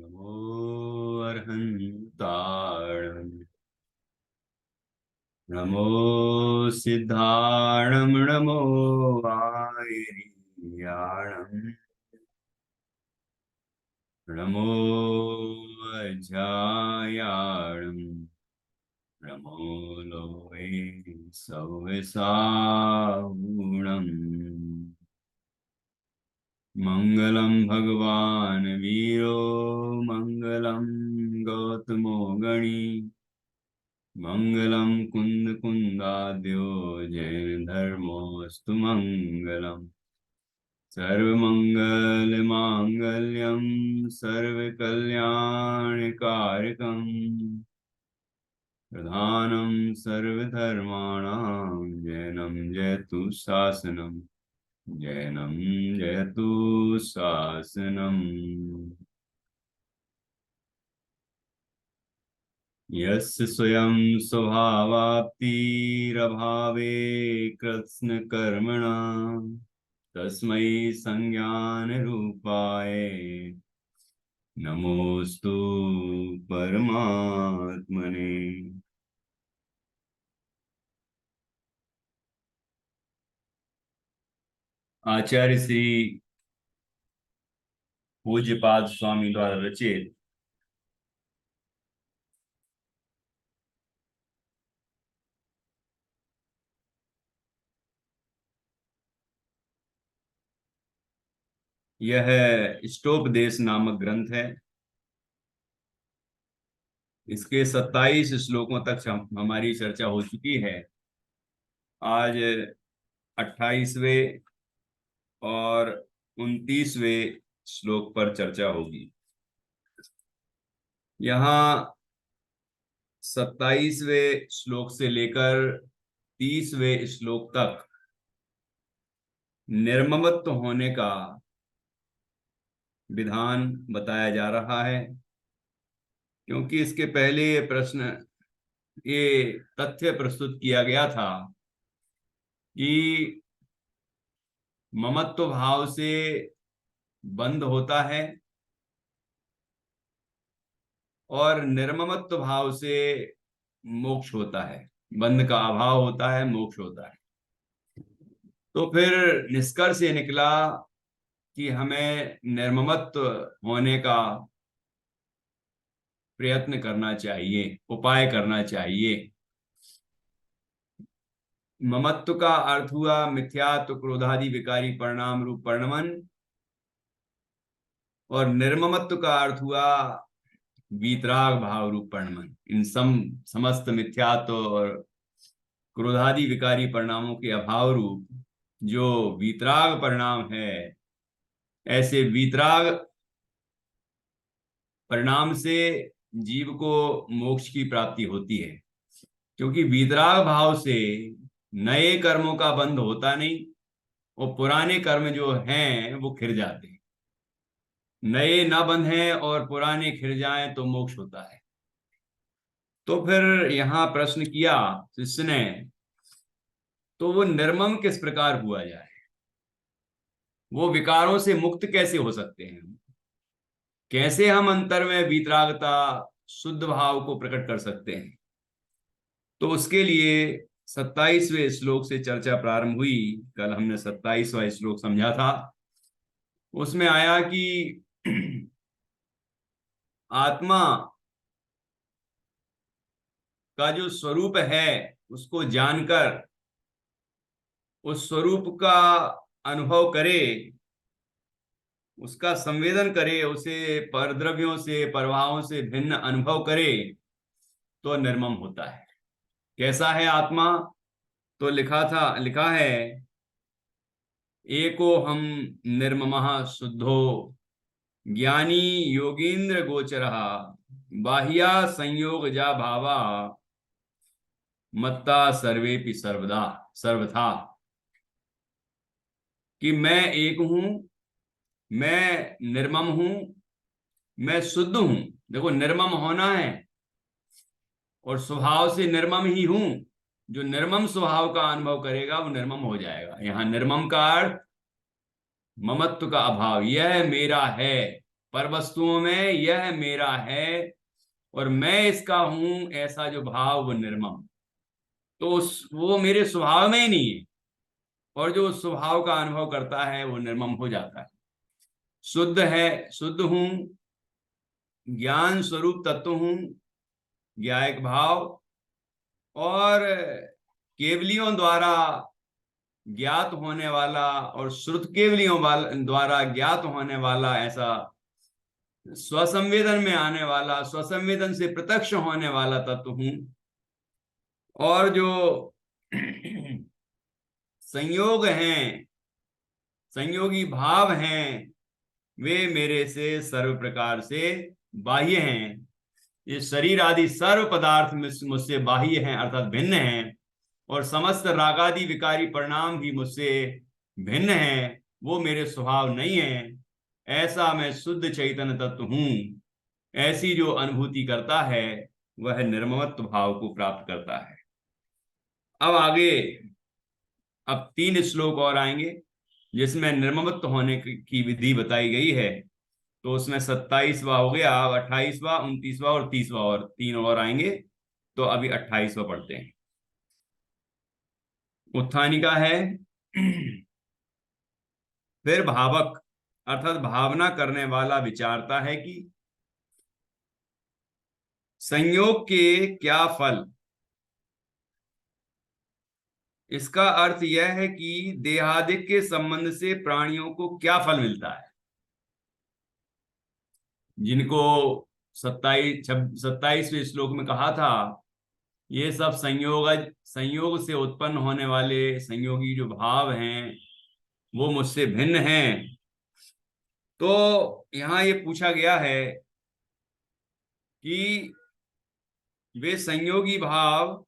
नमो अर्हन्ताणं नमो सिद्धाणं नमो वायुर्याणं नमो अज्ञायाणं नमो लोके सव्यसागुणम् मङ्गलं भगवान् वीरो मङ्गलं गौतमो गणी मङ्गलं कुन्दकुन्दाद्यो जैनधर्मोऽस्तु मङ्गलम् सर्वमङ्गलमाङ्गल्यं सर्वकल्याणकारकम् प्रधानं सर्वधर्माणां जैनं जयतु शासनम् जैनं जयतु शासनम् यस्य स्वयं स्वभावाप्तिरभावे कृत्स्नकर्मणा तस्मै संज्ञानरूपाय नमोस्तु परमात्मने। आचार्य श्री पूज्यपाद स्वामी द्वारा रचित यह इष्टोपदेश नामक ग्रंथ है। इसके 27 श्लोकों तक हमारी चर्चा हो चुकी है। आज 28वें और 29वें श्लोक पर चर्चा होगी। यहाँ 27वें श्लोक से लेकर 30वें श्लोक तक निर्ममत्व होने का विधान बताया जा रहा है, क्योंकि इसके पहले ये तथ्य प्रस्तुत किया गया था कि ममत्व भाव से बंध होता है और निर्ममत्व भाव से मोक्ष होता है। बंध का अभाव होता है, मोक्ष होता है। तो फिर निष्कर्ष ये निकला कि हमें निर्ममत्व होने का प्रयत्न करना चाहिए, उपाय करना चाहिए। ममत्व का अर्थ हुआ मिथ्यात्व, क्रोधादि विकारी परिणाम रूप परिणमन, और निर्ममत्व का अर्थ हुआ वीतराग भाव रूप परिणमन। इन समस्त मिथ्यात्व और क्रोधादि विकारी परिणामों के अभाव रूप जो वीतराग परिणाम है, ऐसे वीतराग परिणाम से जीव को मोक्ष की प्राप्ति होती है। क्योंकि वीतराग भाव से नए कर्मों का बंध होता नहीं और पुराने कर्म जो हैं वो खिर जाते हैं। नए ना बंधें और पुराने खिर जाएं तो मोक्ष होता है। तो फिर यहाँ प्रश्न किया शिष्य ने, तो वो निर्मम किस प्रकार हुआ जाए, वो विकारों से मुक्त कैसे हो सकते हैं, कैसे हम अंतर में वीतरागता शुद्ध भाव को प्रकट कर सकते हैं। तो उसके लिए 27वें श्लोक से चर्चा प्रारंभ हुई। कल हमने 27वां श्लोक समझा था। उसमें आया कि आत्मा का जो स्वरूप है उसको जानकर उस स्वरूप का अनुभव करे, उसका संवेदन करे, उसे परद्रव्यों से प्रभावों से भिन्न अनुभव करे तो निर्मम होता है। कैसा है आत्मा? तो लिखा है एको हम निर्ममः शुद्धो ज्ञानी योगींद्र गोचरः बाह्या संयोग जा भावा मत्ता सर्वेपि सर्वथा। कि मैं एक हूं, मैं निर्मम हूं, मैं शुद्ध हूं। देखो, निर्मम होना है और स्वभाव से निर्मम ही हूं। जो निर्मम स्वभाव का अनुभव करेगा वो निर्मम हो जाएगा। यहां निर्मम का अर्थ ममत्व का अभाव, यह मेरा है, पर वस्तुओं में यह मेरा है और मैं इसका हूं, ऐसा जो भाव वो निर्मम, तो वो मेरे स्वभाव में ही नहीं है, और जो उस स्वभाव का अनुभव करता है वो निर्मम हो जाता है। शुद्ध है, शुद्ध हूं, ज्ञान स्वरूप तत्व हूं, ज्ञायक भाव, और केवलियों द्वारा ज्ञात होने वाला और श्रुत केवलियों द्वारा ज्ञात होने वाला, ऐसा स्वसंवेदन में आने वाला, स्वसंवेदन से प्रत्यक्ष होने वाला तत्व हूं। और जो संयोग हैं, संयोगी भाव हैं, वे मेरे से सर्व प्रकार से बाह्य हैं। ये शरीर आदि सर्व पदार्थ मुझसे बाह्य हैं, अर्थात भिन्न हैं, और समस्त रागादि विकारी परिणाम भी मुझसे भिन्न हैं, वो मेरे स्वभाव नहीं है। ऐसा मैं शुद्ध चैतन्य तत्व हूं, ऐसी जो अनुभूति करता है वह निर्ममत्व भाव को प्राप्त करता है। अब आगे, अब 3 श्लोक और आएंगे जिसमें निर्ममत्व होने की विधि बताई गई है। तो उसमें 27वां हो गया, अब 28वां, 29वां और 30वां, और 3 और आएंगे। तो अभी 28वां पढ़ते हैं। उत्थानिका है। फिर भावक अर्थात भावना करने वाला विचारता है कि संयोग के क्या फल। इसका अर्थ यह है कि देहादिक के संबंध से प्राणियों को क्या फल मिलता है। जिनको 27वें श्लोक में कहा था, ये सब संयोग से उत्पन्न होने वाले संयोगी जो भाव हैं वो मुझसे भिन्न हैं। तो यहां ये पूछा गया है कि वे संयोगी भाव,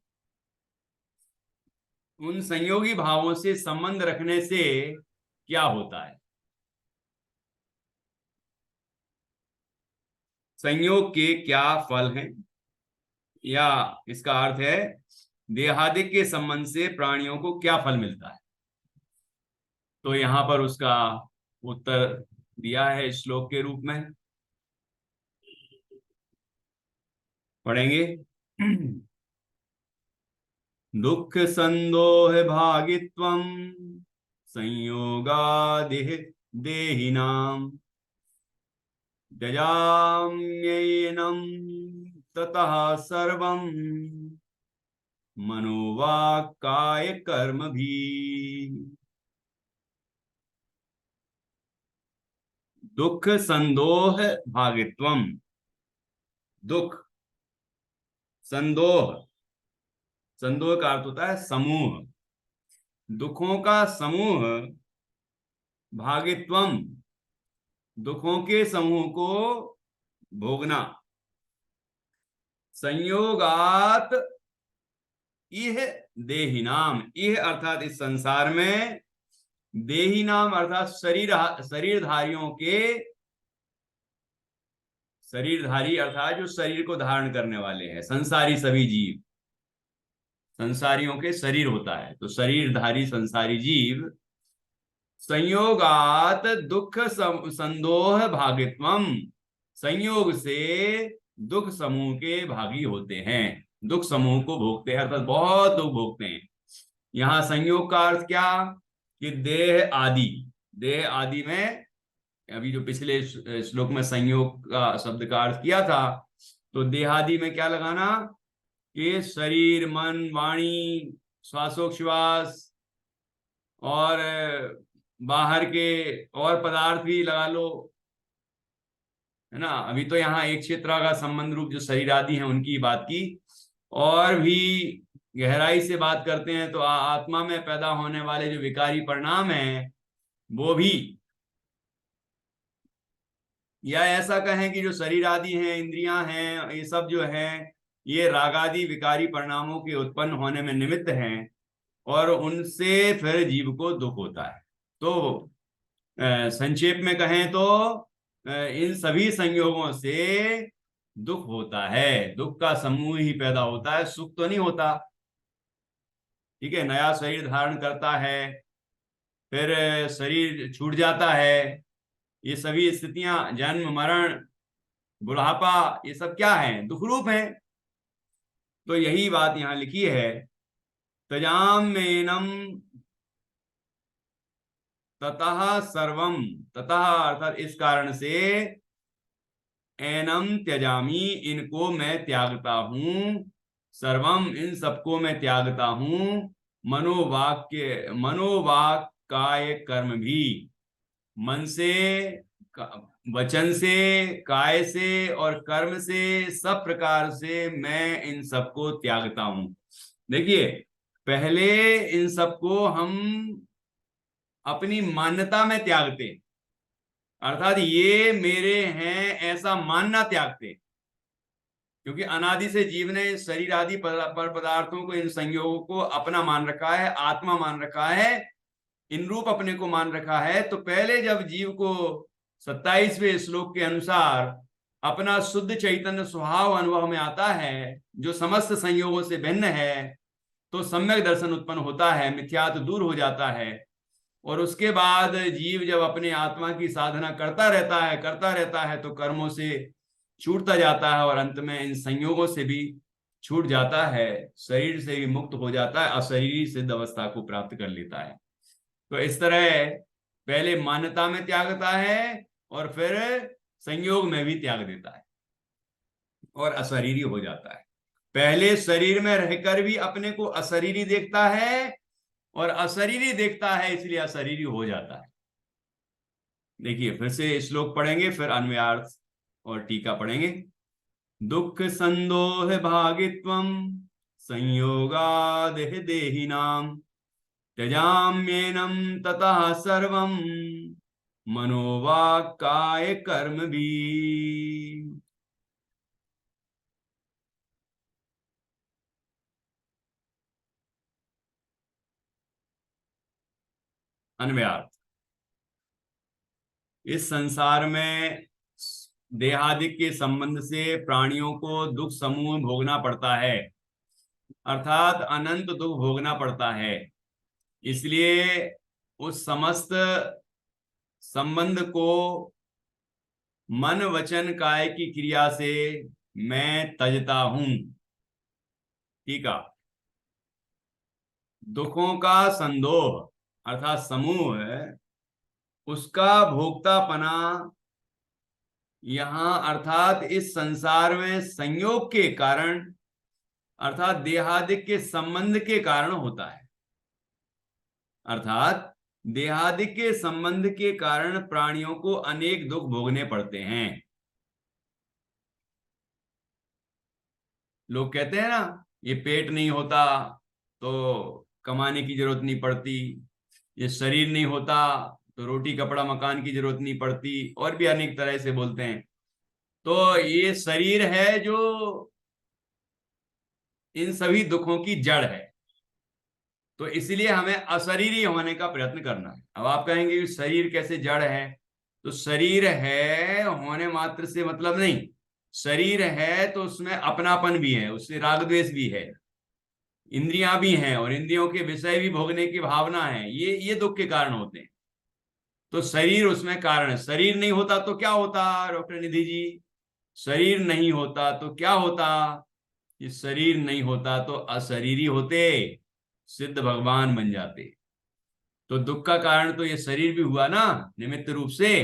उन संयोगी भावों से संबंध रखने से क्या होता है। संयोग के क्या फल हैं, या इसका अर्थ है देहादिक के संबंध से प्राणियों को क्या फल मिलता है। तो यहां पर उसका उत्तर दिया है श्लोक के रूप में, पढ़ेंगे। दुख संदोह भागित्वम संयोगादिह देहिनाम जजाम्येनं ततः सर्वं मनोवाक्काय कर्म भी। दुख संदोह भागित्वम, दुख, संदोह, संदोह का अर्थ होता है समूह, दुखों का समूह, भागित्वम, दुखों के समूह को भोगना, संयोगात इह देहिनाम, इह अर्थात इस संसार में, देहिनाम अर्थात शरीरधारियों के, शरीरधारी अर्थात जो शरीर को धारण करने वाले हैं, संसारी सभी जीव, संसारियों के शरीर होता है, तो शरीरधारी संसारी जीव संयोगात दुख संदोह भागित्वम, संयोग से दुख समूह के भागी होते हैं, दुख समूह को भोगते हैं, अर्थात बहुत दुख भोगते हैं। यहां संयोग का अर्थ क्या, कि देह आदि, देह आदि में, अभी जो पिछले श्लोक में संयोग का शब्द का अर्थ किया था, तो देहादि में क्या लगाना, कि शरीर, मन, वाणी, श्वासोच्छ्वास, और बाहर के और पदार्थ भी लगा लो, है ना। अभी तो यहाँ एक क्षेत्र का संबंध रूप जो शरीर आदि हैं उनकी बात की, और भी गहराई से बात करते हैं तो आत्मा में पैदा होने वाले जो विकारी परिणाम हैं वो भी, या ऐसा कहें कि जो शरीर आदि हैं, इंद्रियां हैं, ये सब जो हैं, ये रागादि विकारी परिणामों के उत्पन्न होने में निमित्त हैं, और उनसे फिर जीव को दुख होता है। तो संक्षेप में कहें तो इन सभी संयोगों से दुख होता है, दुख का समूह ही पैदा होता है, सुख तो नहीं होता। ठीक है, नया शरीर धारण करता है, फिर शरीर छूट जाता है, ये सभी स्थितियां, जन्म मरण बुढ़ापा, ये सब क्या है? दुख रूप है। तो यही बात यहां लिखी है, तजाम मेनम ततः सर्वम, ततः अर्थात इस कारण से, एनम त्यजामी इनको मैं त्यागता हूं, सर्वम इन सबको मैं त्यागता हूं, मनोवाक्य मनोवाक काय कर्म भी, मन से, वचन से, काय से और कर्म से, सब प्रकार से मैं इन सबको त्यागता हूं। देखिए, पहले इन सबको हम अपनी मान्यता में त्यागते, अर्थात ये मेरे हैं ऐसा मानना त्यागते, क्योंकि अनादि से जीव ने शरीर आदि पर पदार्थों को, इन संयोगों को अपना मान रखा है, आत्मा मान रखा है, इन रूप अपने को मान रखा है। तो पहले जब जीव को 27वें श्लोक के अनुसार अपना शुद्ध चैतन्य स्वभाव अनुभव में आता है, जो समस्त संयोगों से भिन्न है, तो सम्यक दर्शन उत्पन्न होता है, मिथ्यात्व दूर हो जाता है। और उसके बाद जीव जब अपने आत्मा की साधना करता रहता है तो कर्मों से छूटता जाता है और अंत में इन संयोगों से भी छूट जाता है, शरीर से भी मुक्त हो जाता है, अशरीरी सिद्ध अवस्था को प्राप्त कर लेता है। तो इस तरह पहले मान्यता में त्यागता है और फिर संयोग में भी त्याग देता है और अशरीरी हो जाता है। पहले शरीर में रहकर भी अपने को अशरीरी देखता है और अशरीरी देखता है, इसलिए अशरीरी हो जाता है। देखिए, फिर से श्लोक पढ़ेंगे, फिर अन्वयार्थ और टीका पढ़ेंगे। दुख संदोह भागित्वम संयोगादेह देहिनाम त्यजाम्येनम ततः सर्वम मनोवाक् काय कर्म भी। अन्वयार्थ, इस संसार में देहादिक के संबंध से प्राणियों को दुख समूह भोगना पड़ता है, अर्थात अनंत दुख भोगना पड़ता है। इसलिए उस समस्त संबंध को मन वचन काय की क्रिया से मैं तजता हूं। ठीक है, दुखों का संदोह अर्थात समूह है, उसका भोक्तापना यहां अर्थात इस संसार में संयोग के कारण, अर्थात देहादिक के संबंध के कारण होता है। अर्थात देहादिक के संबंध के कारण प्राणियों को अनेक दुख भोगने पड़ते हैं। लोग कहते हैं ना, ये पेट नहीं होता तो कमाने की जरूरत नहीं पड़ती, ये शरीर नहीं होता तो रोटी कपड़ा मकान की जरूरत नहीं पड़ती, और भी अनेक तरह से बोलते हैं। तो ये शरीर है जो इन सभी दुखों की जड़ है, तो इसलिए हमें अशरीरी होने का प्रयत्न करना है। अब आप कहेंगे कि शरीर कैसे जड़ है? तो शरीर है होने मात्र से मतलब नहीं, शरीर है तो उसमें अपनापन भी है, उससे राग द्वेष भी है, इंद्रियां भी हैं और इंद्रियों के विषय भी भोगने की भावना है, ये दुख के कारण होते हैं। तो शरीर उसमें कारण है। शरीर नहीं होता तो क्या होता डॉक्टर निधि जी? शरीर नहीं होता तो क्या होता? कि शरीर नहीं होता तो अशरीरी होते, सिद्ध भगवान बन जाते। तो दुख का कारण तो ये शरीर भी हुआ ना, निमित्त रूप से।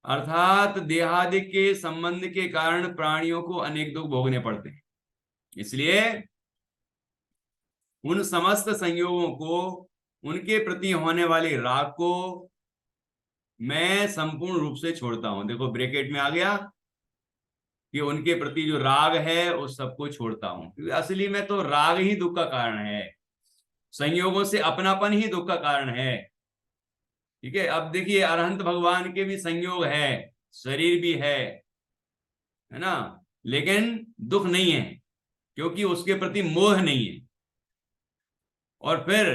अर्थात देहादि के संबंध के कारण प्राणियों को अनेक दुख भोगने पड़ते हैं। इसलिए उन समस्त संयोगों को, उनके प्रति होने वाले राग को मैं संपूर्ण रूप से छोड़ता हूं। देखो ब्रैकेट में आ गया कि उनके प्रति जो राग है उस सबको छोड़ता हूं, क्योंकि असली में तो राग ही दुख का कारण है, संयोगों से अपनापन ही दुख का कारण है। ठीक है, अब देखिए अरहंत भगवान के भी संयोग है, शरीर भी है ना, लेकिन दुख नहीं है, क्योंकि उसके प्रति मोह नहीं है। और फिर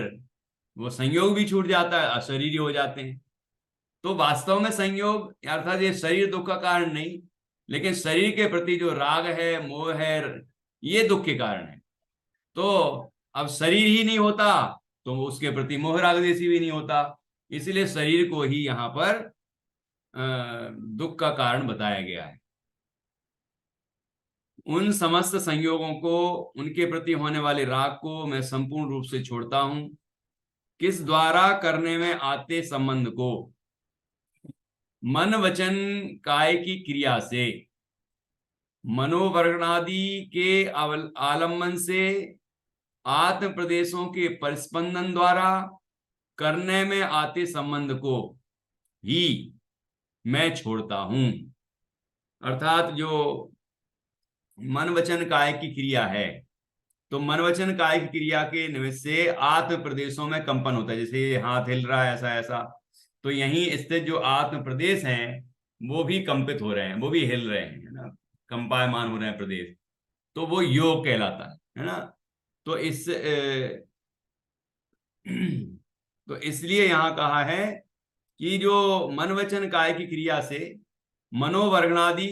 वो संयोग भी छूट जाता है, अशरीरी हो जाते हैं। तो वास्तव में संयोग अर्थात ये शरीर दुख का कारण नहीं, लेकिन शरीर के प्रति जो राग है, मोह है, ये दुख के कारण है। तो अब शरीर ही नहीं होता तो उसके प्रति मोह राग देसी भी नहीं होता, इसलिए शरीर को ही यहां पर दुख का कारण बताया गया है। उन समस्त संयोगों को, उनके प्रति होने वाले राग को मैं संपूर्ण रूप से छोड़ता हूं। किस द्वारा? करने में आते संबंध को, मन वचन काय की क्रिया से, मनोवरणादि के आलम्बन से, आत्म प्रदेशों के परिस्पंदन द्वारा करने में आते संबंध को ही मैं छोड़ता हूं। अर्थात जो मन वचन काय की क्रिया है, तो मन वचन काय की क्रिया के निमित्त से आत्म प्रदेशों में कंपन होता है। जैसे हाथ हिल रहा है ऐसा ऐसा, तो यहीं स्थित जो आत्म प्रदेश हैं वो भी कंपित हो रहे हैं, वो भी हिल रहे हैं, है ना, कंपायमान हो रहे हैं प्रदेश। तो वो योग कहलाता है ना। तो तो इसलिए यहां कहा है कि जो मन वचन काय की क्रिया से, मनोवर्गणादि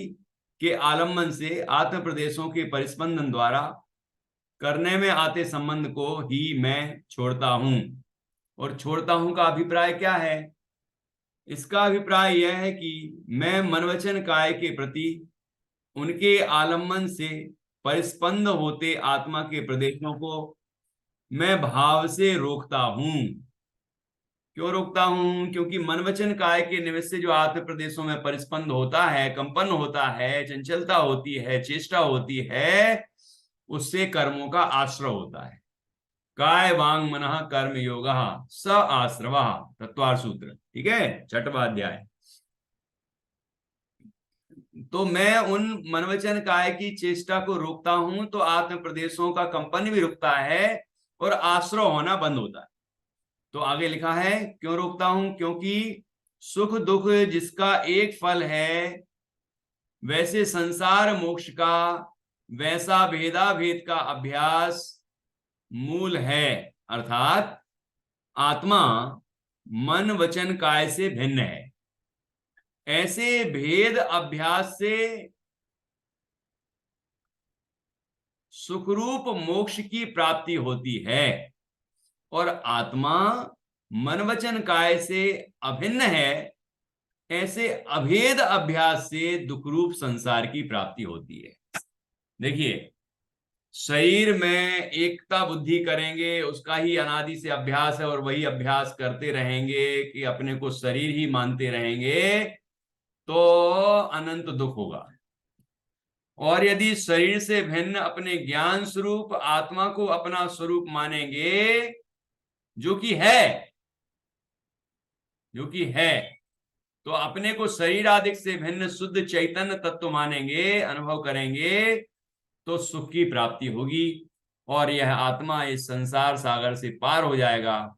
के आलम्बन से, आत्म प्रदेशों के परिस्पंदन द्वारा करने में आते संबंध को ही मैं छोड़ता हूं। और छोड़ता हूं का अभिप्राय क्या है? इसका अभिप्राय यह है कि मैं मनवचन काय के प्रति उनके आलम्बन से परिस्पंद होते आत्मा के प्रदेशों को मैं भाव से रोकता हूं। क्यों रोकता हूं? क्योंकि मनवचन काय के निमित्त से जो आत्म प्रदेशों में परिस्पंद होता है, कंपन होता है, चंचलता होती है, चेष्टा होती है, उससे कर्मों का आश्रय होता है। काय वांग मनः कर्म योग स आश्रव, तत्वार सूत्र, ठीक है, छठवां अध्याय। तो मैं उन मनवचन काय की चेष्टा को रोकता हूं तो आत्म प्रदेशों का कंपन भी रुकता है और आश्रय होना बंद होता है। तो आगे लिखा है क्यों रोकता हूं? क्योंकि सुख दुख जिसका एक फल है, वैसे संसार मोक्ष का वैसा भेदा भेद का अभ्यास मूल है। अर्थात आत्मा मन वचन काय से भिन्न है। ऐसे भेद अभ्यास से सुखरूप मोक्ष की प्राप्ति होती है, और आत्मा मन वचन काय से अभिन्न है। ऐसे अभेद अभ्यास से दुखरूप संसार की प्राप्ति होती है। देखिए, शरीर में एकता बुद्धि करेंगे, उसका ही अनादि से अभ्यास है और वही अभ्यास करते रहेंगे कि अपने को शरीर ही मानते रहेंगे, तो अनंत दुख होगा। और यदि शरीर से भिन्न अपने ज्ञान स्वरूप आत्मा को अपना स्वरूप मानेंगे, जो कि है, जो कि है, तो अपने को शरीर आदि से भिन्न शुद्ध चैतन्य तत्व मानेंगे, अनुभव करेंगे, तो सुख की प्राप्ति होगी और यह आत्मा इस संसार सागर से पार हो जाएगा।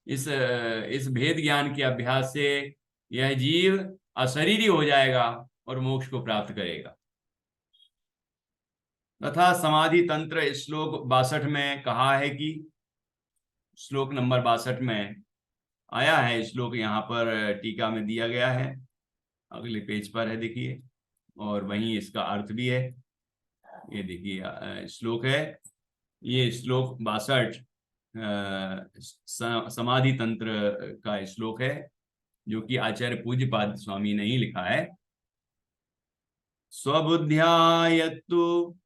इस भेद ज्ञान के अभ्यास से यह जीव अशरीरी हो जाएगा और मोक्ष को प्राप्त करेगा। तथा समाधि तंत्र श्लोक 62 में कहा है कि, श्लोक नंबर 62 में आया है, श्लोक यहाँ पर टीका में दिया गया है, अगले पेज पर है, देखिए, और वहीं इसका अर्थ भी है। ये देखिए श्लोक है, ये श्लोक 62 समाधि तंत्र का श्लोक है, जो कि आचार्य पूज्यपाद स्वामी ने ही लिखा है। स्वबुद्ध्या यत्तु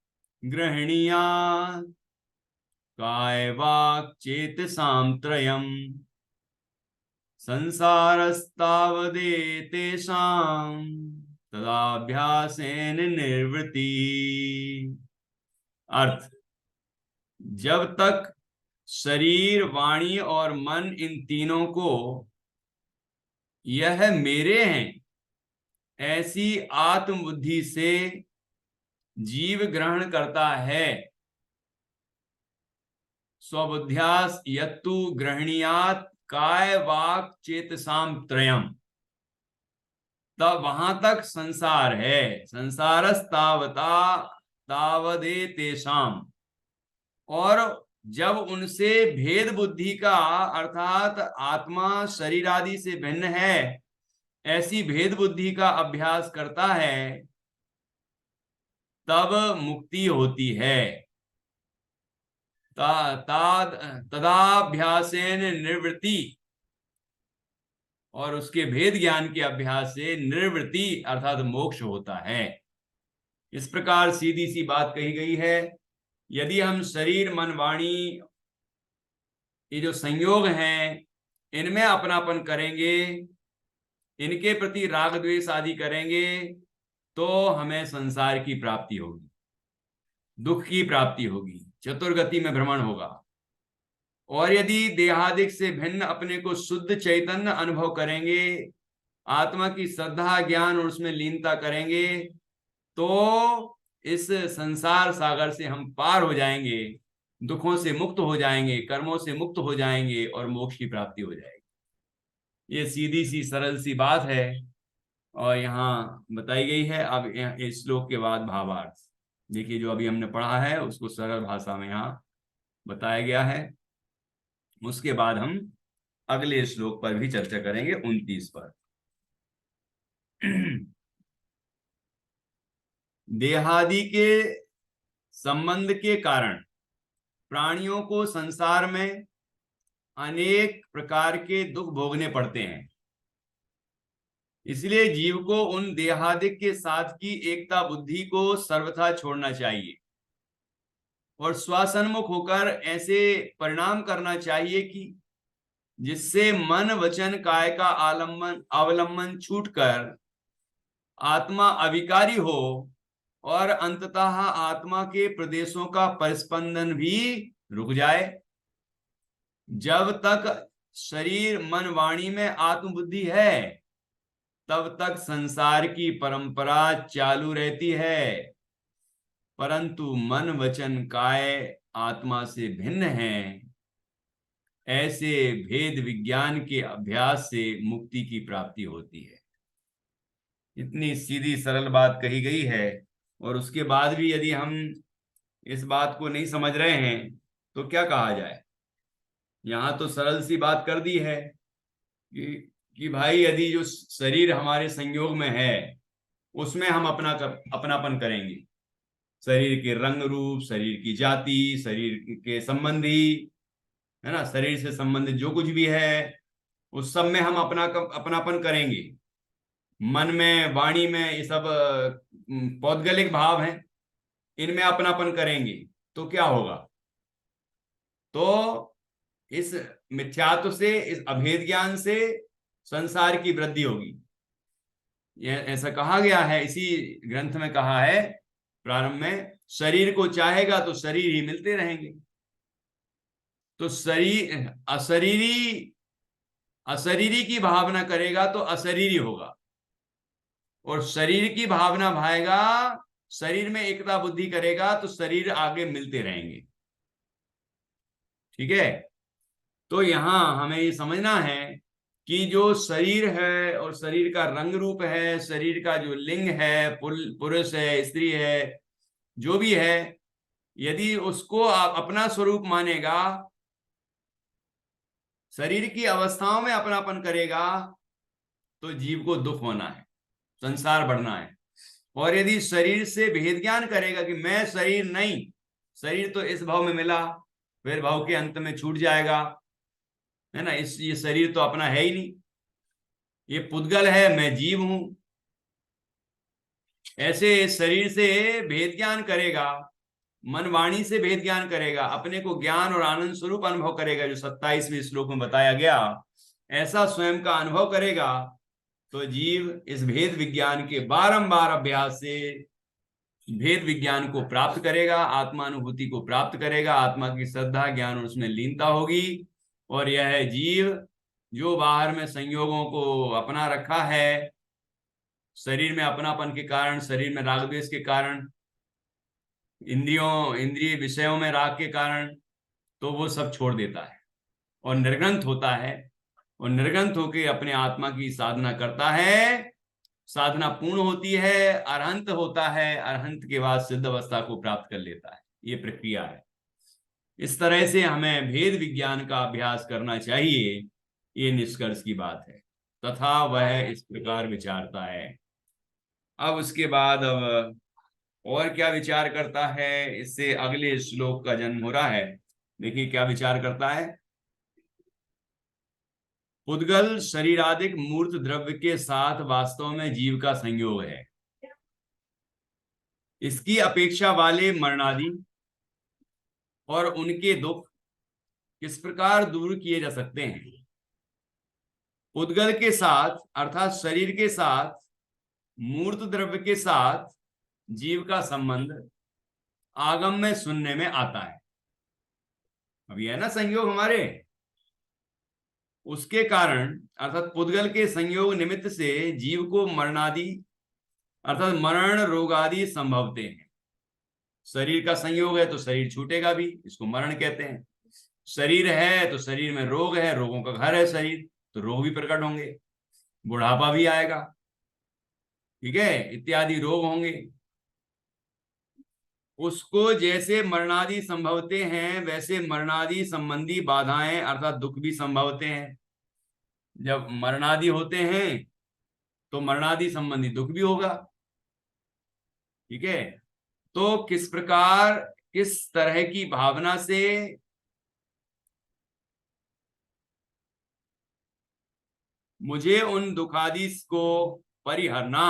गृहणीयात् काय वाक् चेतसां त्रयम् संसारस्तावदेतेषां तदाभ्यासेन निर्वृति। अर्थ, जब तक शरीर, वाणी और मन, इन तीनों को यह मेरे हैं ऐसी आत्मबुद्धि से जीव ग्रहण करता है, स्वबुद्ध्यास यत्तु गृहणीयात् काय वाक् चेतसाम त्रयम्, तब वहां तक संसार है। संसारस्तावता तावदे तेषाम, और जब उनसे भेद बुद्धि का, अर्थात आत्मा शरीर आदि से भिन्न है, ऐसी भेद बुद्धि का अभ्यास करता है, तब मुक्ति होती है। तदाभ्यासेन निर्वृत्ति, और उसके भेद ज्ञान के अभ्यास से निर्वृत्ति अर्थात मोक्ष होता है। इस प्रकार सीधी सी बात कही गई है। यदि हम शरीर मन वाणी ये जो संयोग हैं इनमें अपनापन करेंगे, इनके प्रति राग द्वेष आदि करेंगे, तो हमें संसार की प्राप्ति होगी, दुख की प्राप्ति होगी, चतुर्गति में भ्रमण होगा। और यदि देहादिक से भिन्न अपने को शुद्ध चैतन्य अनुभव करेंगे, आत्मा की श्रद्धा ज्ञान और उसमें लीनता करेंगे, तो इस संसार सागर से हम पार हो जाएंगे, दुखों से मुक्त हो जाएंगे, कर्मों से मुक्त हो जाएंगे और मोक्ष की प्राप्ति हो जाएगी। ये सीधी सी सरल सी बात है और यहाँ बताई गई है। अब इस श्लोक के बाद भावार्थ देखिए, जो अभी हमने पढ़ा है उसको सरल भाषा में यहाँ बताया गया है। उसके बाद हम अगले श्लोक पर भी चर्चा करेंगे, 29 पर। देहादि के संबंध के कारण प्राणियों को संसार में अनेक प्रकार के दुख भोगने पड़ते हैं। इसलिए जीव को उन देहादिक के साथ की एकता बुद्धि को सर्वथा छोड़ना चाहिए और स्वसन्मुख होकर ऐसे परिणाम करना चाहिए कि जिससे मन वचन काय का अवलंबन छूटकर आत्मा अविकारी हो और अंततः आत्मा के प्रदेशों का परिस्पंदन भी रुक जाए। जब तक शरीर मन वाणी में आत्मबुद्धि है तब तक संसार की परंपरा चालू रहती है, परंतु मन वचन काय आत्मा से भिन्न है। ऐसे भेद विज्ञान के अभ्यास से मुक्ति की प्राप्ति होती है। इतनी सीधी सरल बात कही गई है और उसके बाद भी यदि हम इस बात को नहीं समझ रहे हैं तो क्या कहा जाए। यहाँ तो सरल सी बात कर दी है कि भाई यदि जो शरीर हमारे संयोग में है उसमें हम अपनापन करेंगे, शरीर के रंग रूप, शरीर की जाति, शरीर के संबंधी, है ना, शरीर से संबंधित जो कुछ भी है उस सब में हम अपनापन करेंगे। मन में वाणी में ये सब पौद्गलिक भाव हैं, इनमें अपनापन करेंगे तो क्या होगा। तो इस मिथ्यात्व से, इस अभेद ज्ञान से संसार की वृद्धि होगी। यह ऐसा कहा गया है, इसी ग्रंथ में कहा है प्रारंभ में, शरीर को चाहेगा तो शरीर ही मिलते रहेंगे। तो शरीर अशरीरी की भावना करेगा तो अशरीरी होगा, और शरीर की भावना भाएगा, शरीर में एकता बुद्धि करेगा तो शरीर आगे मिलते रहेंगे। ठीक है। तो यहां हमें ये समझना है कि जो शरीर है और शरीर का रंग रूप है, शरीर का जो लिंग है, पुरुष है, स्त्री है, जो भी है, यदि उसको आप अपना स्वरूप मानेगा, शरीर की अवस्थाओं में अपनापन करेगा, तो जीव को दुख होना है, संसार बढ़ना है। और यदि शरीर से भेद ज्ञान करेगा कि मैं शरीर नहीं, शरीर तो इस भाव में मिला, फिर भाव के अंत में छूट जाएगा, है ना, ये शरीर तो अपना है ही नहीं, ये पुद्गल है, मैं जीव हूं, ऐसे शरीर से भेद ज्ञान करेगा, मन वाणी से भेद ज्ञान करेगा, अपने को ज्ञान और आनंद स्वरूप अनुभव करेगा, जो 27वें श्लोक में बताया गया, ऐसा स्वयं का अनुभव करेगा, तो जीव इस भेद विज्ञान के बारंबार अभ्यास से भेद विज्ञान को प्राप्त करेगा, आत्मानुभूति को प्राप्त करेगा, आत्मा की श्रद्धा ज्ञान और उसमें लीनता होगी। और यह जीव जो बाहर में संयोगों को अपना रखा है, शरीर में अपनापन के कारण, शरीर में राग द्वेष के कारण, इंद्रिय विषयों में राग के कारण, तो वो सब छोड़ देता है और निर्ग्रंथ होता है, और निर्ग्रंथ होकर अपने आत्मा की साधना करता है, साधना पूर्ण होती है, अरहंत होता है, अरहंत के बाद सिद्ध अवस्था को प्राप्त कर लेता है। ये प्रक्रिया है। इस तरह से हमें भेद विज्ञान का अभ्यास करना चाहिए, ये निष्कर्ष की बात है। तथा वह इस प्रकार विचारता है। अब उसके बाद अब और क्या विचार करता है, इससे अगले श्लोक का जन्म हो रहा है। देखिए क्या विचार करता है। पुद्गल शरीरादिक मूर्त द्रव्य के साथ वास्तव में जीव का संयोग है। इसकी अपेक्षा वाले मरणादि और उनके दुख किस प्रकार दूर किए जा सकते हैं? पुद्गल के साथ अर्थात शरीर के साथ मूर्त द्रव्य के साथ जीव का संबंध आगम में सुनने में आता है। अभी है ना संयोग हमारे, उसके कारण अर्थात पुद्गल के संयोग निमित्त से जीव को मरणादि अर्थात मरण रोग आदि संभवते हैं। शरीर का संयोग है तो शरीर छूटेगा भी, इसको मरण कहते हैं। शरीर है तो शरीर में रोग है, रोगों का घर है शरीर, तो रोग भी प्रकट होंगे, बुढ़ापा भी आएगा, ठीक है, इत्यादि रोग होंगे। उसको जैसे मरणादि संभवते हैं वैसे मरणादि संबंधी बाधाएं अर्थात दुख भी संभवते हैं। जब मरणादि होते हैं तो मरणादि संबंधी दुख भी होगा, ठीक है। तो किस प्रकार किस तरह की भावना से मुझे उन दुखादि को परिहरना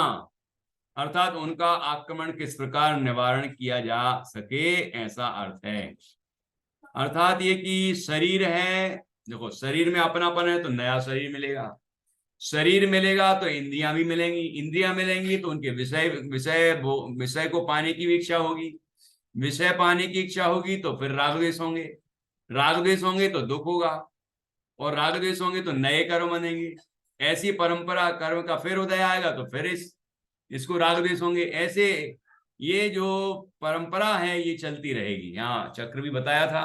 अर्थात उनका आक्रमण किस प्रकार निवारण किया जा सके, ऐसा अर्थ है। अर्थात ये कि शरीर है, देखो शरीर में अपनापन है तो नया शरीर मिलेगा, शरीर मिलेगा तो इंद्रियां भी मिलेंगी, इंद्रियां मिलेंगी तो उनके विषय विषय विषय को पाने की भी इच्छा होगी, विषय पाने की इच्छा होगी तो फिर राग द्वेष होंगे, राग द्वेष होंगे तो दुख होगा, और राग द्वेष होंगे तो नए कर्म बनेंगे। ऐसी परंपरा कर्म का फिर उदय आएगा तो फिर इसको राग द्वेष होंगे। ऐसे ये जो परंपरा है ये चलती रहेगी। यहाँ चक्र भी बताया था।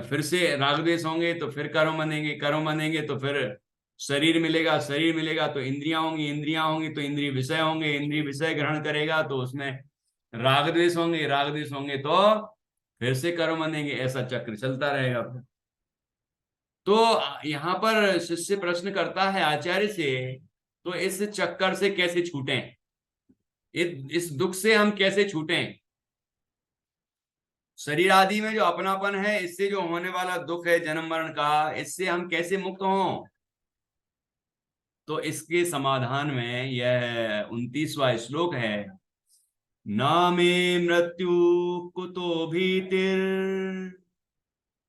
फिर से राग द्वेष होंगे तो फिर कर्म बनेंगे, कर्म बनेंगे तो फिर शरीर मिलेगा, शरीर मिलेगा तो इंद्रियां होंगी, इंद्रियां होंगी तो इंद्रिय विषय होंगे, इंद्रिय विषय ग्रहण करेगा तो उसमें राग द्वेष होंगे, राग द्वेष होंगे तो फिर से कर्म बनेंगे। ऐसा चक्र चलता रहेगा। तो यहाँ पर शिष्य प्रश्न करता है आचार्य से, तो इस चक्कर से कैसे छूटें, इस दुख से हम कैसे छूटें? शरीर आदि में जो अपनापन है, इससे जो होने वाला दुख है जन्म मरण का, इससे हम कैसे मुक्त हों? तो इसके समाधान में यह 29वां श्लोक है। ना मे मृत्यु कुतो भीतिर,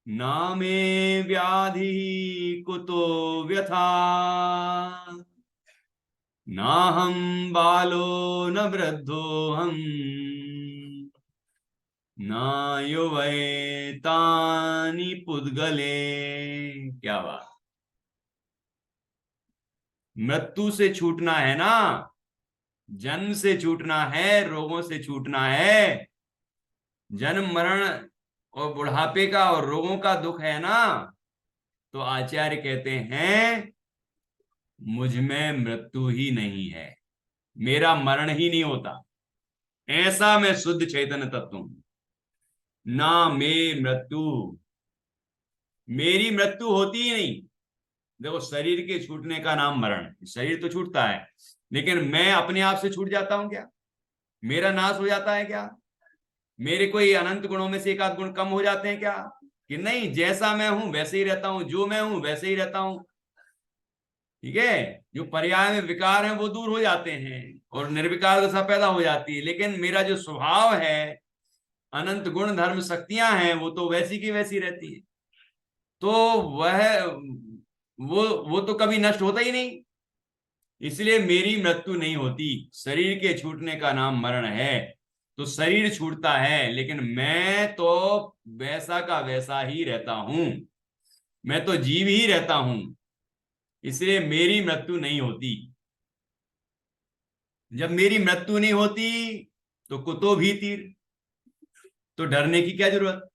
ना मे व्याधि कुतो व्यथा, ना हम बालो न वृद्धो हम, ना युवैतानि पुद्गले। क्या बात, मृत्यु से छूटना है ना, जन्म से छूटना है, रोगों से छूटना है, जन्म मरण और बुढ़ापे का और रोगों का दुख है ना। तो आचार्य कहते हैं मुझ में मृत्यु ही नहीं है, मेरा मरण ही नहीं होता, ऐसा मैं शुद्ध चैतन्य तत्व हूं। ना मैं मृत्यु, मेरी मृत्यु होती ही नहीं। देखो शरीर के छूटने का नाम मरण है, शरीर तो छूटता है, लेकिन मैं अपने आप से छूट जाता हूं क्या? मेरा नाश हो जाता है क्या? मेरे कोई अनंत गुणों में से एक आध गुण कम हो जाते हैं क्या? कि नहीं, जैसा मैं हूं वैसे ही रहता हूं, जो मैं हूं वैसे ही रहता हूं, ठीक है। जो पर्याय में विकार हैं वो दूर हो जाते हैं और निर्विकार दशा पैदा हो जाती है, लेकिन मेरा जो स्वभाव है, अनंत गुण धर्म शक्तियां हैं, वो तो वैसी की वैसी रहती है। तो वह वो तो कभी नष्ट होता ही नहीं, इसलिए मेरी मृत्यु नहीं होती। शरीर के छूटने का नाम मरण है। तो शरीर छूटता है लेकिन मैं तो वैसा का वैसा ही रहता हूं, मैं तो जीव ही रहता हूं, इसलिए मेरी मृत्यु नहीं होती। जब मेरी मृत्यु नहीं होती तो कुतो भीतिर, तो डरने की क्या जरूरत?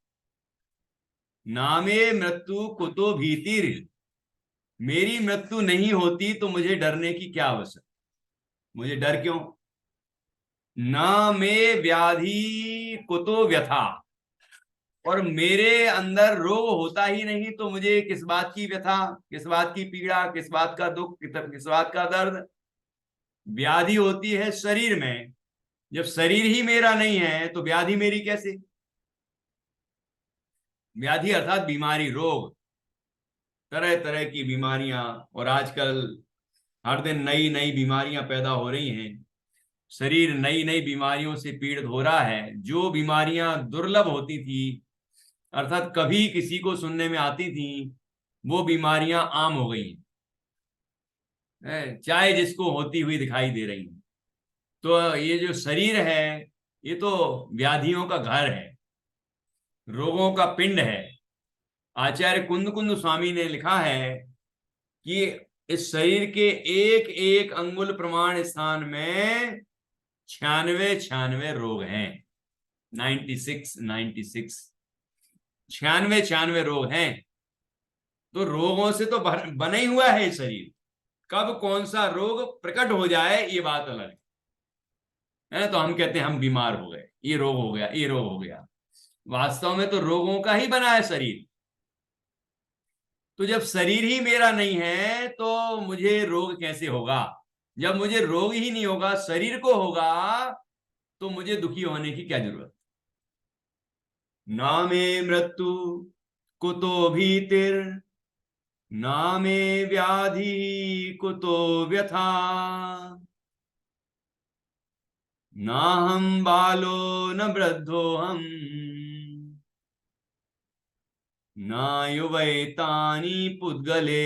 नामे मृत्यु कुतो भीतिर, मेरी मृत्यु नहीं होती तो मुझे डरने की क्या आवश्यकता, मुझे डर क्यों? ना में व्याधि कुतो व्यथा, और मेरे अंदर रोग होता ही नहीं तो मुझे किस बात की व्यथा, किस बात की पीड़ा, किस बात का दुख, किस बात का दर्द? व्याधि होती है शरीर में, जब शरीर ही मेरा नहीं है तो व्याधि मेरी कैसे? व्याधि अर्थात बीमारी, रोग, तरह तरह की बीमारियां, और आजकल हर दिन नई नई बीमारियां पैदा हो रही हैं। शरीर नई नई बीमारियों से पीड़ित हो रहा है। जो बीमारियां दुर्लभ होती थी, अर्थात कभी किसी को सुनने में आती थी, वो बीमारियां आम हो गई हैं, चाहे जिसको होती हुई दिखाई दे रही हैं। तो ये जो शरीर है, ये तो व्याधियों का घर है, रोगों का पिंड है। आचार्य कुंद कुंद स्वामी ने लिखा है कि इस शरीर के एक एक अंगुल प्रमाण स्थान में 96 रोग हैं। 96 96 रोग हैं। तो रोगों से तो बना ही हुआ है शरीर। कब कौन सा रोग प्रकट हो जाए ये बात अलग है। तो हम कहते हैं हम बीमार हो गए, ये रोग हो गया, ये रोग हो गया। वास्तव में तो रोगों का ही बना है शरीर। तो जब शरीर ही मेरा नहीं है तो मुझे रोग कैसे होगा? जब मुझे रोग ही नहीं होगा, शरीर को होगा, तो मुझे दुखी होने की क्या जरूरत? ना में मृत्यु कुतो भीतिर, ना में व्याधि कुतो व्यथा, ना हम बालो न वृद्धो हम, ना युवैतानी पुद्गले।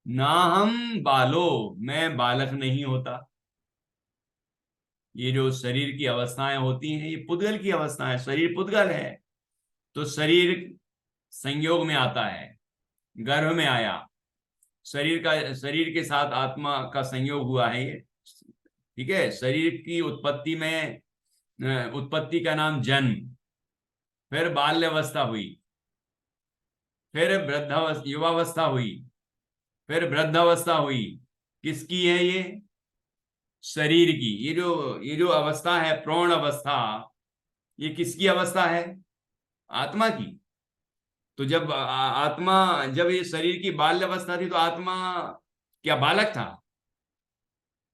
ना हम बालो, मैं बालक नहीं होता। ये जो शरीर की अवस्थाएं होती हैं, ये पुद्गल की अवस्था है। शरीर पुद्गल है। तो शरीर संयोग में आता है, गर्भ में आया, शरीर के साथ आत्मा का संयोग हुआ है ये। ठीक है। शरीर की उत्पत्ति में, उत्पत्ति का नाम जन्म, फिर बाल्यावस्था हुई, फिर वृद्धावस्था, युवावस्था हुई, फिर वृद्धावस्था हुई। किसकी है ये? शरीर की। ये जो अवस्था है, प्रौढ़ अवस्था, ये किसकी अवस्था है? आत्मा की। तो जब आत्मा, जब ये शरीर की बाल्य अवस्था थी, तो आत्मा क्या बालक था?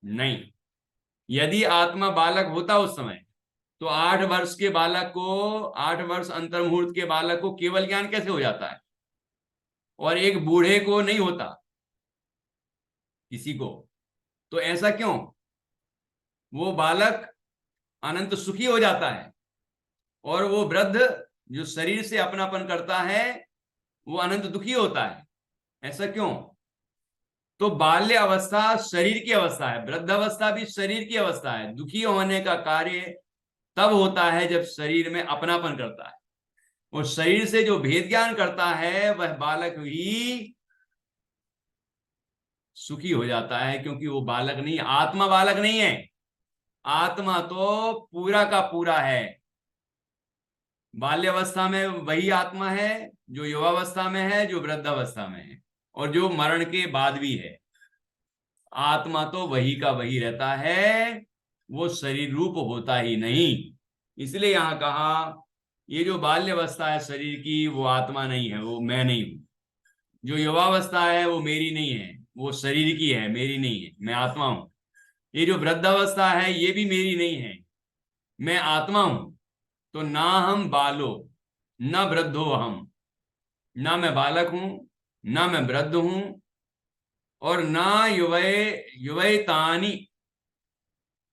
नहीं। यदि आत्मा बालक होता उस समय, तो 8 वर्ष के बालक को, 8 वर्ष अंतर मुहूर्त के बालक को केवल ज्ञान कैसे हो जाता है, और एक बूढ़े को नहीं होता किसी को? तो ऐसा क्यों? वो बालक अनंत सुखी हो जाता है, और वो वृद्ध जो शरीर से अपनापन करता है, वो अनंत दुखी होता है। ऐसा क्यों? तो बाल्य अवस्था शरीर की अवस्था है, वृद्धावस्था भी शरीर की अवस्था है। दुखी होने का कार्य तब होता है जब शरीर में अपनापन करता है, और शरीर से जो भेद ज्ञान करता है, वह बालक ही सुखी हो जाता है, क्योंकि वो बालक नहीं, आत्मा बालक नहीं है। आत्मा तो पूरा का पूरा है। बाल्यावस्था में वही आत्मा है जो युवावस्था में है, जो वृद्धावस्था में है, और जो मरण के बाद भी है। आत्मा तो वही का वही रहता है, वो शरीर रूप होता ही नहीं। इसलिए यहां कहा, ये जो बाल्यावस्था है शरीर की, वो आत्मा नहीं है, वो मैं नहीं हूं। जो युवावस्था है वो मेरी नहीं है, वो शरीर की है, मेरी नहीं है, मैं आत्मा हूं। ये जो वृद्धावस्था है, ये भी मेरी नहीं है, मैं आत्मा हूं। तो ना हम बालो न वृद्धो हम, ना मैं बालक हूं, ना मैं वृद्ध हूं, और ना युवैतानी,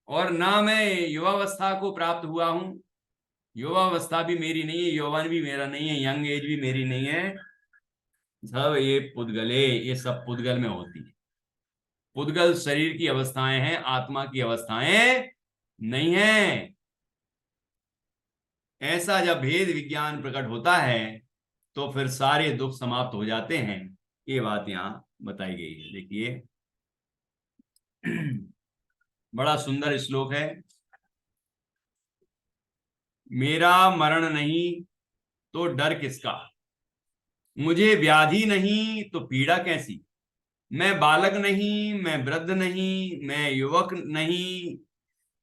और ना मैं युवावस्था को प्राप्त हुआ हूं। युवावस्था भी मेरी नहीं है, यौवन भी मेरा नहीं है, यंग एज भी मेरी नहीं है। सब ये पुद्गले, ये सब पुद्गल में होती है। पुद्गल शरीर की अवस्थाएं हैं, आत्मा की अवस्थाएं नहीं है। ऐसा जब भेद विज्ञान प्रकट होता है, तो फिर सारे दुख समाप्त हो जाते हैं। ये बात यहां बताई गई है। देखिए, बड़ा सुंदर श्लोक है। मेरा मरण नहीं तो डर किसका, मुझे व्याधि नहीं तो पीड़ा कैसी। मैं बालक नहीं, मैं वृद्ध नहीं, मैं युवक नहीं,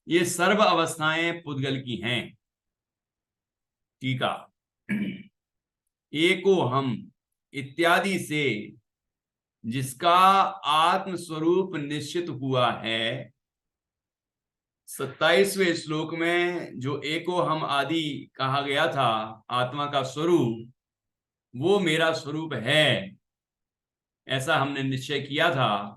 ये सर्व अवस्थाएं पुद्गल की हैं। टीका, एको हम इत्यादि से जिसका आत्म स्वरूप निश्चित हुआ है। 27वें श्लोक में जो एको हम आदि कहा गया था, आत्मा का स्वरूप, वो मेरा स्वरूप है। ऐसा हमने निश्चय किया था।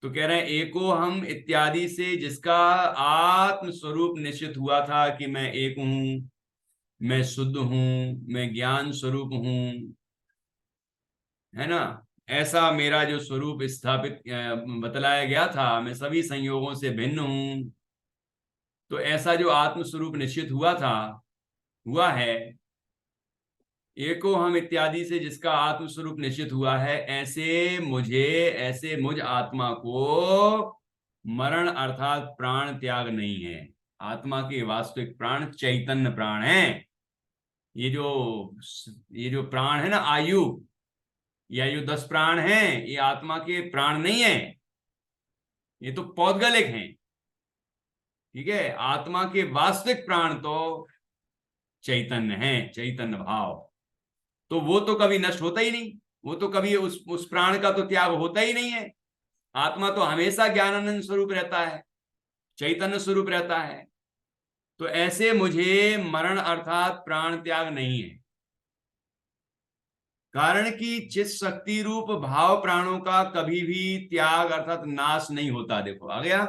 तो कह रहे हैं एको हम इत्यादि से जिसका आत्म स्वरूप निश्चित हुआ था कि मैं एक हूं, मैं शुद्ध हूं, मैं ज्ञान स्वरूप हूं, है ना, ऐसा मेरा जो स्वरूप स्थापित बतलाया गया था, मैं सभी संयोगों से भिन्न हूं। तो ऐसा जो आत्म स्वरूप निश्चित हुआ था, हुआ है, एको हम इत्यादि से जिसका आत्म स्वरूप निश्चित हुआ है, ऐसे मुझ आत्मा को मरण अर्थात प्राण त्याग नहीं है। आत्मा के वास्तविक प्राण चैतन्य प्राण है। ये जो ये जो प्राण है ना, आयु, या जो 10 प्राण हैं, ये आत्मा के प्राण नहीं है, ये तो पौद्गलिक हैं। ठीक है, आत्मा के वास्तविक प्राण तो चैतन्य है, चैतन्य भाव। तो वो तो कभी नष्ट होता ही नहीं, वो तो कभी उस प्राण का तो त्याग होता ही नहीं है। आत्मा तो हमेशा ज्ञानानंद स्वरूप रहता है, चैतन्य स्वरूप रहता है। तो ऐसे मुझे मरण अर्थात प्राण त्याग नहीं है। कारण कि चित शक्ति रूप भाव प्राणों का कभी भी त्याग अर्थात नाश नहीं होता। देखो आ गया,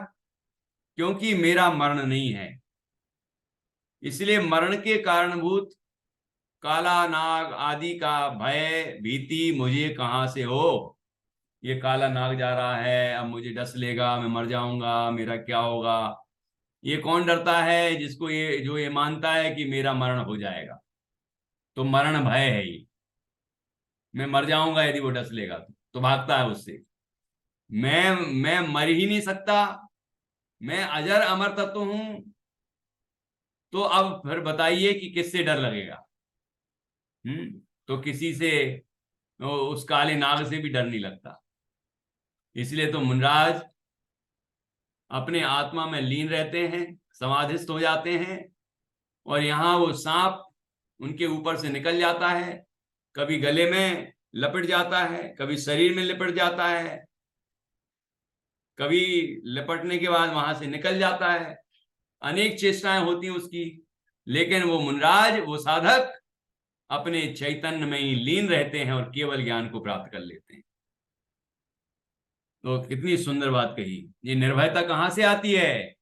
क्योंकि मेरा मरण नहीं है, इसलिए मरण के कारणभूत काला नाग आदि का भय भीति मुझे कहां से हो। ये काला नाग जा रहा है, अब मुझे डस लेगा, मैं मर जाऊंगा, मेरा क्या होगा। ये कौन डरता है? जिसको ये मानता है कि मेरा मरण हो जाएगा, तो मरण भय है ये, मैं मर जाऊंगा यदि वो डस लेगा तो भागता है उससे। मैं मर ही नहीं सकता, मैं अजर अमर तत्व हूं। तो अब फिर बताइए कि किससे डर लगेगा? तो किसी से, उस काले नाग से भी डर नहीं लगता। इसलिए तो मुनराज अपने आत्मा में लीन रहते हैं, समाधिस्थ हो जाते हैं, और यहां वो सांप उनके ऊपर से निकल जाता है, कभी गले में लपट जाता है, कभी शरीर में लिपट जाता है, कभी लिपटने के बाद वहां से निकल जाता है। अनेक चेष्टाएं होती हैं उसकी, लेकिन वो मुनराज, वो साधक अपने चैतन्य में ही लीन रहते हैं और केवल ज्ञान को प्राप्त कर लेते हैं। तो कितनी सुंदर बात कही। ये निर्भयता कहां से आती है?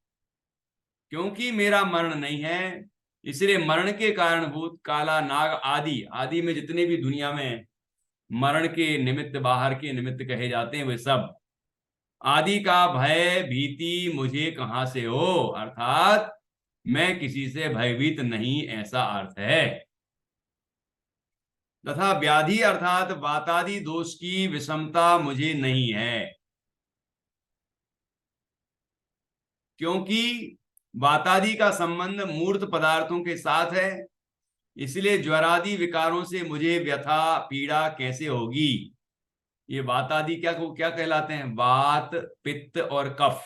क्योंकि मेरा मरण नहीं है, इसलिए मरण के कारणभूत काला नाग आदि, आदि में जितने भी दुनिया में मरण के निमित्त, बाहर के निमित्त कहे जाते हैं, वे सब आदि का भय भीति मुझे कहां से हो, अर्थात मैं किसी से भयभीत नहीं, ऐसा अर्थ है। तथा व्याधि अर्थात वातादि दोष की विषमता मुझे नहीं है, क्योंकि वातादि का संबंध मूर्त पदार्थों के साथ है। इसलिए ज्वरादि विकारों से मुझे व्यथा पीड़ा कैसे होगी? ये वातादि क्या कहलाते हैं? वात, पित्त और कफ।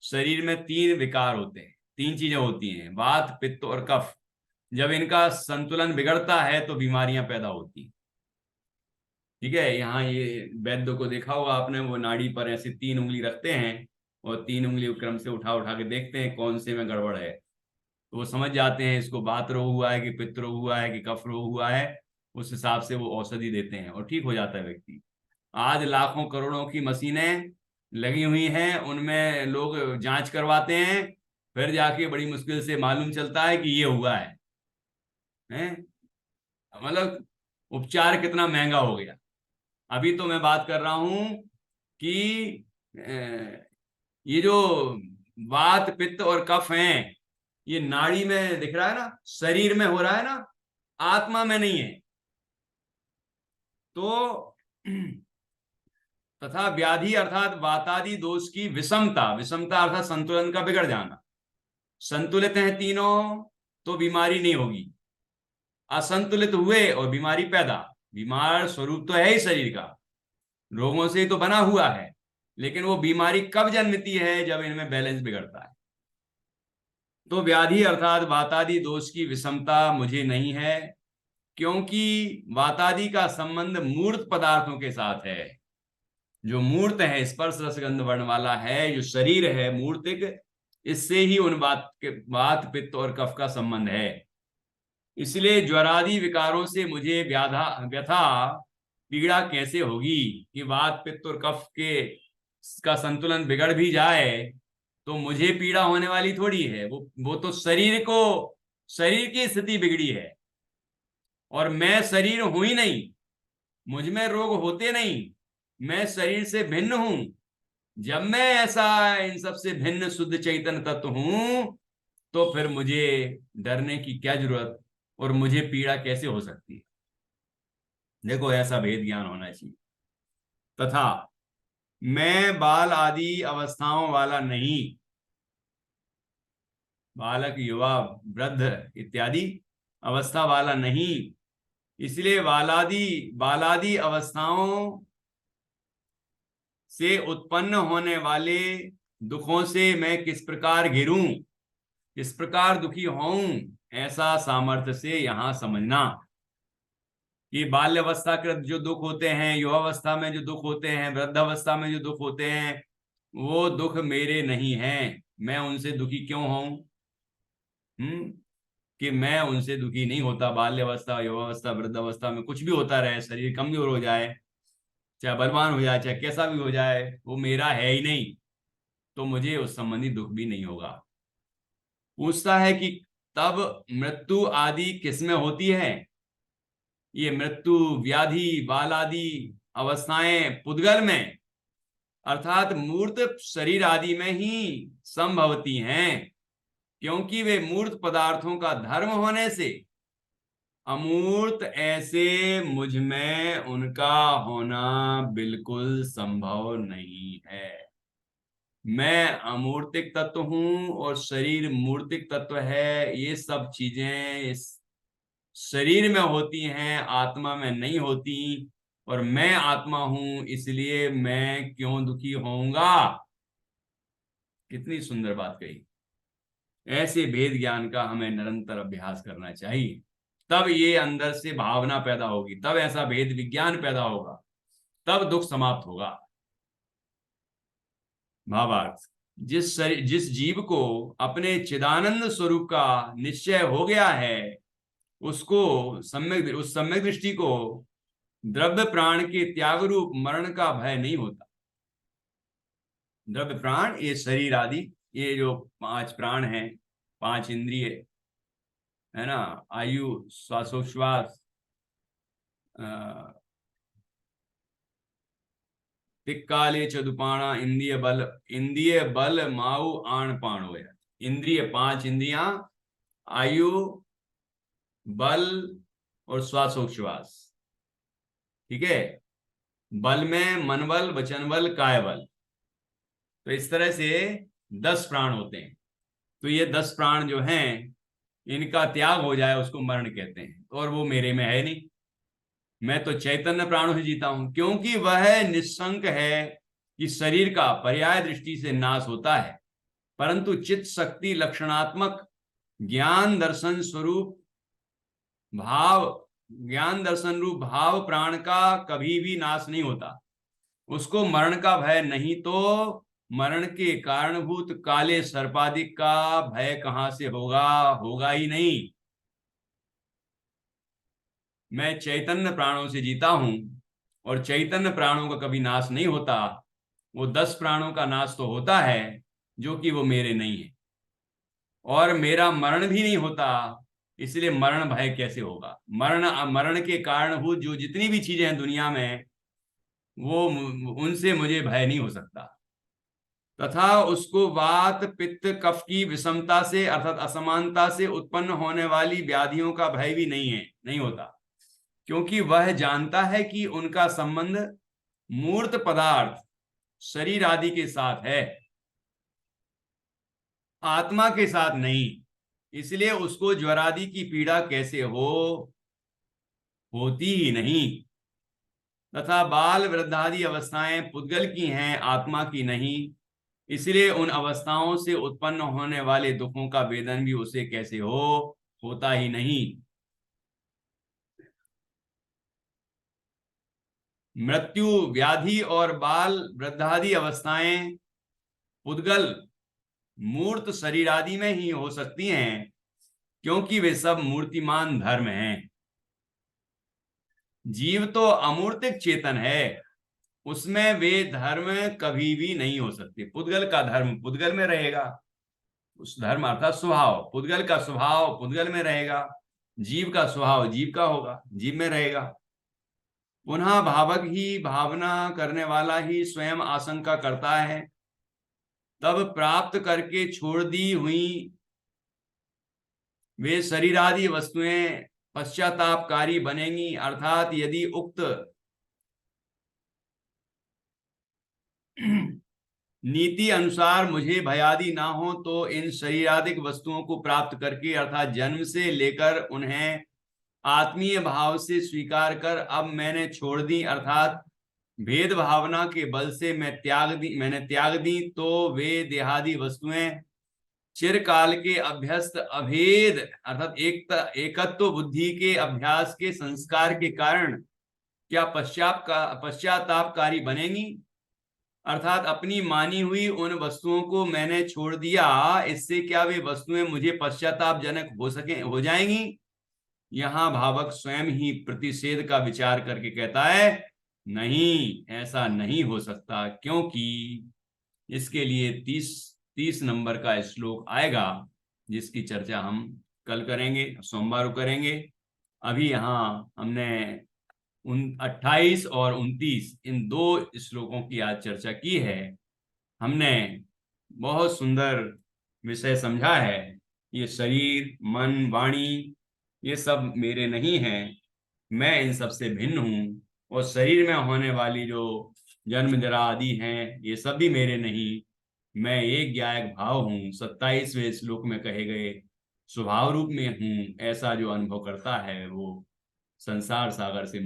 शरीर में 3 विकार होते हैं, 3 चीजें होती हैं, वात, पित्त और कफ। जब इनका संतुलन बिगड़ता है तो बीमारियां पैदा होती हैं। ठीक है, यहाँ ये वैद्य को देखा होगा आपने, वो नाड़ी पर ऐसे 3 उंगली रखते हैं और 3 उंगली क्रम से उठा उठा के देखते हैं कौन से में गड़बड़ है। तो वो समझ जाते हैं इसको वात रोग हुआ है कि पित्त रोग हुआ है कि कफ रोग हुआ है। उस हिसाब से वो औषधि देते हैं और ठीक हो जाता है व्यक्ति। आज लाखों करोड़ों की मशीनें लगी हुई हैं, उनमें लोग जांच करवाते हैं, फिर जाके बड़ी मुश्किल से मालूम चलता है कि ये हुआ है, हैं? मतलब उपचार कितना महंगा हो गया। अभी तो मैं बात कर रहा हूं कि ये जो वात, पित्त और कफ हैं, ये नाड़ी में दिख रहा है ना, शरीर में हो रहा है ना, आत्मा में नहीं है। तो तथा व्याधि अर्थात वातादि दोष की विषमता, विषमता अर्थात संतुलन का बिगड़ जाना। संतुलित हैं तीनों तो बीमारी नहीं होगी, असंतुलित हुए और बीमारी पैदा। बीमार स्वरूप तो है ही शरीर का, रोगों से ही तो बना हुआ है, लेकिन वो बीमारी कब जन्मती है? जब इनमें बैलेंस बिगड़ता है। तो व्याधि अर्थात वातादि दोष की विषमता मुझे नहीं है, क्योंकि वातादि का संबंध मूर्त पदार्थों के साथ है। जो मूर्त है, स्पर्श रसगंध वर्ण वाला है, जो शरीर है मूर्तिक, इससे ही उन वात, पित्त और कफ का संबंध है। इसलिए ज्वरादि विकारों से मुझे व्यथा पीड़ा कैसे होगी कि वात पित्त और कफ के का संतुलन बिगड़ भी जाए तो मुझे पीड़ा होने वाली थोड़ी है। वो तो शरीर की स्थिति बिगड़ी है, और मैं शरीर हूं ही नहीं, मुझ में रोग होते नहीं, मैं शरीर से भिन्न हूं। जब मैं ऐसा इन सब से भिन्न शुद्ध चैतन्य तत्व हूं तो फिर मुझे डरने की क्या जरूरत, और मुझे पीड़ा कैसे हो सकती है। देखो, ऐसा भेद ज्ञान होना चाहिए। तथा मैं बाल आदि अवस्थाओं वाला नहीं, बालक युवा वृद्ध इत्यादि अवस्था वाला नहीं, इसलिए बालादि बालादि अवस्थाओं से उत्पन्न होने वाले दुखों से मैं किस प्रकार घिरूं, किस प्रकार दुखी होऊं, ऐसा सामर्थ्य से यहां समझना कि बाल्यावस्था के जो दुख होते हैं, युवावस्था में जो दुख होते हैं, वृद्धावस्था में जो दुख होते हैं, वो दुख मेरे नहीं हैं। मैं उनसे दुखी क्यों हूं? कि मैं उनसे दुखी नहीं होता। बाल्यावस्था, युवावस्था, वृद्धावस्था में कुछ भी होता रहे, शरीर कमजोर हो जाए, चाहे बलवान हो जाए, चाहे कैसा भी हो जाए, वो मेरा है ही नहीं, तो मुझे उस संबंधी दुख भी नहीं होगा। पूछता है कि तब मृत्यु आदि किसमें होती है? ये मृत्यु, व्याधि, बाल आदि अवस्थाएं पुद्गल में, अर्थात मूर्त शरीर आदि में ही संभवती हैं, क्योंकि वे मूर्त पदार्थों का धर्म होने से अमूर्त ऐसे मुझ में उनका होना बिल्कुल संभव नहीं है। मैं अमूर्तिक तत्व हूं और शरीर मूर्तिक तत्व है। ये सब चीजें इस शरीर में होती हैं, आत्मा में नहीं होती, और मैं आत्मा हूं, इसलिए मैं क्यों दुखी होऊंगा। कितनी सुंदर बात कही। ऐसे भेद ज्ञान का हमें निरंतर अभ्यास करना चाहिए, तब ये अंदर से भावना पैदा होगी, तब ऐसा भेद विज्ञान पैदा होगा, तब दुख समाप्त होगा। भावार्थ, जिस जीव को अपने चिदानंद स्वरूप का निश्चय हो गया है, उसको उस सम्यक दृष्टि को द्रव्य प्राण के त्याग रूप मरण का भय नहीं होता। द्रव्य प्राण, ये शरीर आदि, ये जो पांच प्राण हैं, पांच इंद्रिय है ना, आयु, श्वासोश्वास, तिक्काले चदुपाणा, इंद्रिय बल माऊ आण पाण हो। इंद्रिय, पांच इंद्रियां, आयु, बल और श्वासोच्छ्वास। ठीक है, बल में मन बल, वचन बल, काय बल। तो इस तरह से 10 प्राण होते हैं। तो ये 10 प्राण जो हैं, इनका त्याग हो जाए उसको मरण कहते हैं, और वो मेरे में है नहीं। मैं तो चैतन्य प्राणों से जीता हूं, क्योंकि वह निस्संक है कि शरीर का पर्याय दृष्टि से नाश होता है, परंतु चित्त शक्ति लक्षणात्मक ज्ञान दर्शन स्वरूप भाव ज्ञान दर्शन रूप भाव प्राण का कभी भी नाश नहीं होता। उसको मरण का भय नहीं, तो मरण के कारणभूत काले सर्पादिक का भय कहां से होगा? होगा ही नहीं। मैं चैतन्य प्राणों से जीता हूं, और चैतन्य प्राणों का कभी नाश नहीं होता। वो 10 प्राणों का नाश तो होता है, जो कि वो मेरे नहीं है, और मेरा मरण भी नहीं होता। इसलिए मरण भय कैसे होगा? मरण के कारणभूत जो जितनी भी चीजें हैं दुनिया में, वो उनसे मुझे भय नहीं हो सकता। तथा उसको वात पित्त कफ की विषमता से, अर्थात असमानता से उत्पन्न होने वाली व्याधियों का भय भी नहीं होता, क्योंकि वह जानता है कि उनका संबंध मूर्त पदार्थ शरीर आदि के साथ है, आत्मा के साथ नहीं। इसलिए उसको ज्वर आदि की पीड़ा कैसे होती ही नहीं। तथा बाल वृद्धादि अवस्थाएं पुद्गल की हैं, आत्मा की नहीं। इसलिए उन अवस्थाओं से उत्पन्न होने वाले दुखों का वेदन भी उसे कैसे होता ही नहीं। मृत्यु, व्याधि और बाल वृद्धादि अवस्थाएं पुद्गल मूर्त शरीर आदि में ही हो सकती हैं, क्योंकि वे सब मूर्तिमान धर्म हैं। जीव तो अमूर्तिक चेतन है, उसमें वे धर्म कभी भी नहीं हो सकते। पुद्गल का धर्म पुद्गल में रहेगा, उस धर्म अर्थात स्वभाव, पुद्गल का स्वभाव पुद्गल में रहेगा, जीव का स्वभाव जीव का होगा, जीव में रहेगा। पुनः भावक ही भावना करने वाला ही स्वयं आशंका करता है, तब प्राप्त करके छोड़ दी हुई वे शरीरादि वस्तुएं पश्चातापकारी बनेंगी। अर्थात यदि उक्त नीति अनुसार मुझे भयादि ना हो तो इन शरीरादिक वस्तुओं को प्राप्त करके अर्थात जन्म से लेकर उन्हें आत्मीय भाव से स्वीकार कर अब मैंने छोड़ दी, अर्थात भेद भावना के बल से मैंने त्याग दी, तो वे देहादि वस्तुएं चिरकाल के अभ्यस्त अभेद अर्थात एकत्व बुद्धि के अभ्यास के संस्कार के कारण क्या पश्चातापकारी बनेंगी। अर्थात अपनी मानी हुई उन वस्तुओं को मैंने छोड़ दिया, इससे क्या वे वस्तुएं मुझे पश्चातापजनक हो जाएंगी। यहां भावक स्वयं ही प्रतिषेध का विचार करके कहता है, नहीं, ऐसा नहीं हो सकता, क्योंकि इसके लिए 30 नंबर का श्लोक आएगा जिसकी चर्चा हम कल करेंगे, सोमवार को करेंगे। अभी यहाँ हमने 28 और 29 इन दो श्लोकों की आज चर्चा की है। हमने बहुत सुंदर विषय समझा है। ये शरीर मन वाणी ये सब मेरे नहीं हैं, मैं इन सब से भिन्न हूँ, और शरीर में होने वाली जो जन्म जरा आदि हैं ये सब भी मेरे नहीं, मैं एक ज्ञायक भाव हूँ। 27वें श्लोक में कहे गए स्वभाव रूप में हूँ, ऐसा जो अनुभव करता है वो संसार सागर से